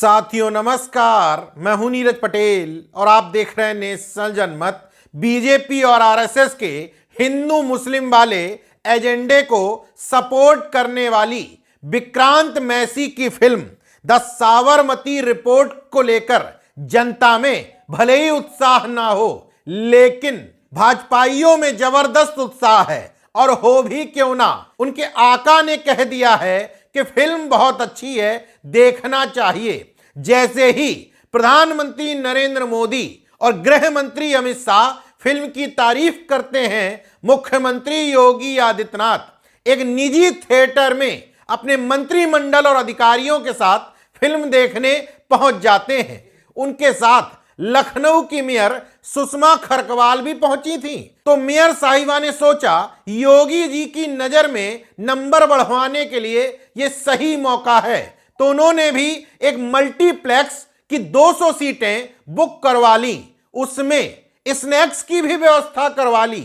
साथियों नमस्कार, मैं हूं नीरज पटेल और आप देख रहे हैं नेशनल जनमत। बीजेपी और आरएसएस के हिंदू मुस्लिम वाले एजेंडे को सपोर्ट करने वाली विक्रांत मैसी की फिल्म द साबरमती रिपोर्ट को लेकर जनता में भले ही उत्साह ना हो, लेकिन भाजपाइयों में जबरदस्त उत्साह है। और हो भी क्यों ना, उनके आका ने कह दिया है कि फिल्म बहुत अच्छी है, देखना चाहिए। जैसे ही प्रधानमंत्री नरेंद्र मोदी और गृह मंत्री अमित शाह फिल्म की तारीफ करते हैं, मुख्यमंत्री योगी आदित्यनाथ एक निजी थिएटर में अपने मंत्रिमंडल और अधिकारियों के साथ फिल्म देखने पहुंच जाते हैं। उनके साथ लखनऊ की मेयर सुषमा खरकवाल भी पहुंची थी। तो मेयर साहिबा ने सोचा योगी जी की नजर में नंबर बढ़वाने के लिए यह सही मौका है, तो उन्होंने भी एक मल्टीप्लेक्स की 200 सीटें बुक करवा ली, उसमें स्नैक्स की भी व्यवस्था करवा ली।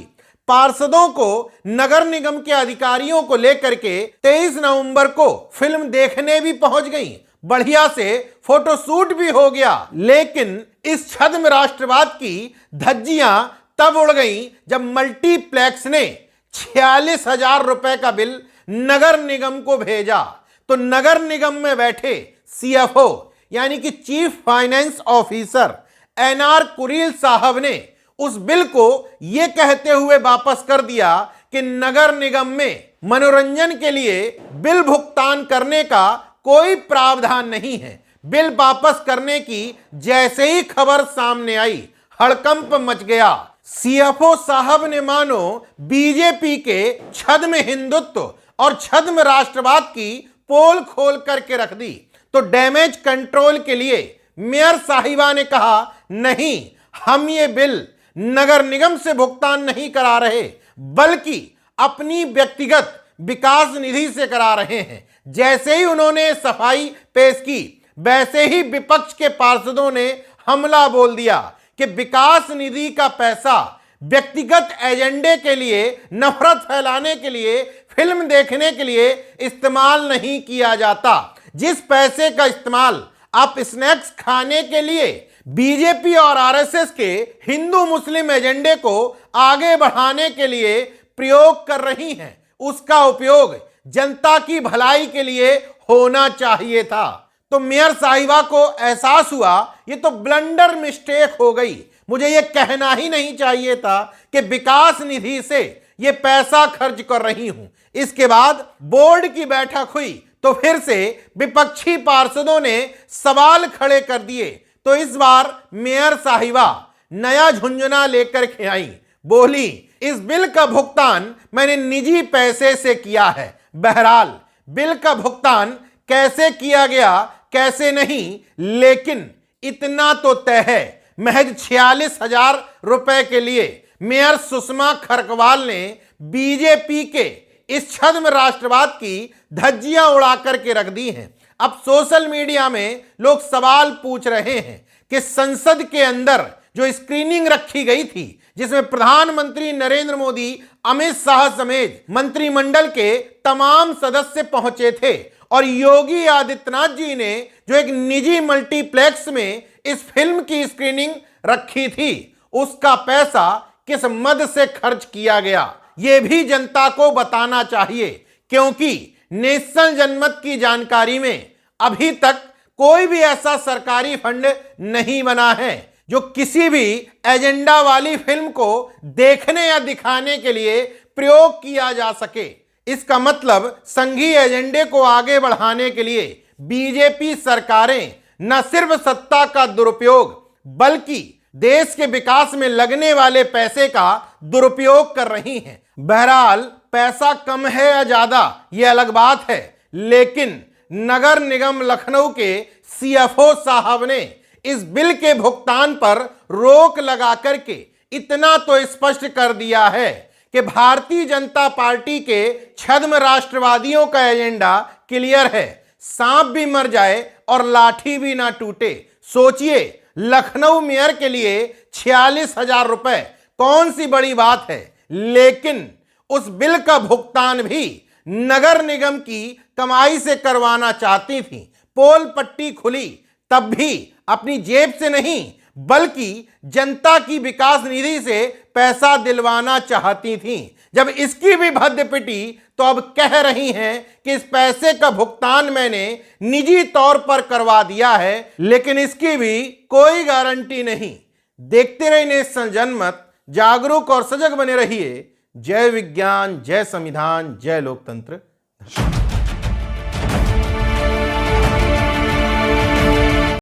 पार्षदों को नगर निगम के अधिकारियों को लेकर के 23 नवंबर को फिल्म देखने भी पहुंच गई। बढ़िया से फोटोशूट भी हो गया। लेकिन इस छद्म राष्ट्रवाद की धज्जियां तब उड़ गई जब मल्टीप्लेक्स ने 46,000 रुपए का बिल नगर निगम को भेजा। तो नगर निगम में बैठे सीएफओ यानी कि chief finance officer NR Kureel साहब ने उस बिल को यह कहते हुए वापस कर दिया कि नगर निगम में मनोरंजन के लिए बिल भुगतान करने का कोई प्रावधान नहीं है। बिल वापस करने की जैसे ही खबर सामने आई, हड़कंप मच गया। सीएफओ साहब ने मानो बीजेपी के छद्म हिंदुत्व और छद्म राष्ट्रवाद की पोल खोल करके रख दी। तो डैमेज कंट्रोल के लिए मेयर साहिबा ने कहा, नहीं, हम ये बिल नगर निगम से भुगतान नहीं करा रहे, बल्कि अपनी व्यक्तिगत विकास निधि से करा रहे हैं। जैसे ही उन्होंने सफाई पेश की, वैसे ही विपक्ष के पार्षदों ने हमला बोल दिया कि विकास निधि का पैसा व्यक्तिगत एजेंडे के लिए, नफरत फैलाने के लिए, फिल्म देखने के लिए इस्तेमाल नहीं किया जाता। जिस पैसे का इस्तेमाल आप स्नैक्स खाने के लिए बीजेपी और आरएसएस के हिंदू मुस्लिम एजेंडे को आगे बढ़ाने के लिए प्रयोग कर रही हैं, उसका उपयोग जनता की भलाई के लिए होना चाहिए था। तो मेयर साहिबा को एहसास हुआ ये तो ब्लंडर मिस्टेक हो गई, मुझे ये कहना ही नहीं चाहिए था कि विकास निधि से ये पैसा खर्च कर रही हूं। इसके बाद बोर्ड की बैठक हुई तो फिर से विपक्षी पार्षदों ने सवाल खड़े कर दिए। तो इस बार मेयर साहिबा नया झुंझुना लेकर के आई, बोली इस बिल का भुगतान मैंने निजी पैसे से किया है। बहरहाल बिल का भुगतान कैसे किया गया कैसे नहीं, लेकिन इतना तो तय है, महज 46,000 रुपए के लिए मेयर सुषमा खरकवाल ने बीजेपी के इस छद्म राष्ट्रवाद की धज्जियां उड़ा करके रख दी हैं। अब सोशल मीडिया में लोग सवाल पूछ रहे हैं कि संसद के अंदर जो स्क्रीनिंग रखी गई थी, जिसमें प्रधानमंत्री नरेंद्र मोदी, अमित शाह समेत मंत्रिमंडल के तमाम सदस्य पहुंचे थे, और योगी आदित्यनाथ जी ने जो एक निजी मल्टीप्लेक्स में इस फिल्म की स्क्रीनिंग रखी थी, उसका पैसा किस मद से खर्च किया गया, यह भी जनता को बताना चाहिए। क्योंकि नेशनल जनमत की जानकारी में अभी तक कोई भी ऐसा सरकारी फंड नहीं बना है जो किसी भी एजेंडा वाली फिल्म को देखने या दिखाने के लिए प्रयोग किया जा सके। इसका मतलब संघीय एजेंडे को आगे बढ़ाने के लिए बीजेपी सरकारें न सिर्फ सत्ता का दुरुपयोग, बल्कि देश के विकास में लगने वाले पैसे का दुरुपयोग कर रही हैं। बहरहाल पैसा कम है या ज्यादा यह अलग बात है, लेकिन नगर निगम लखनऊ के सीएफओ साहब ने इस बिल के भुगतान पर रोक लगा करके इतना तो स्पष्ट कर दिया है कि भारतीय जनता पार्टी के छद्म राष्ट्रवादियों का एजेंडा क्लियर है। सांप भी मर जाए और लाठी भी ना टूटे। सोचिए, लखनऊ मेयर के लिए 46,000 रुपए कौन सी बड़ी बात है, लेकिन उस बिल का भुगतान भी नगर निगम की कमाई से करवाना चाहती थी। पोल पट्टी खुली, तब भी अपनी जेब से नहीं बल्कि जनता की विकास निधि से पैसा दिलवाना चाहती थीं। जब इसकी भी भद्द पिटी तो अब कह रही हैं कि इस पैसे का भुगतान मैंने निजी तौर पर करवा दिया है, लेकिन इसकी भी कोई गारंटी नहीं। देखते रहिए नेशन जनमत, जागरूक और सजग बने रहिए। जय विज्ञान, जय संविधान, जय लोकतंत्र।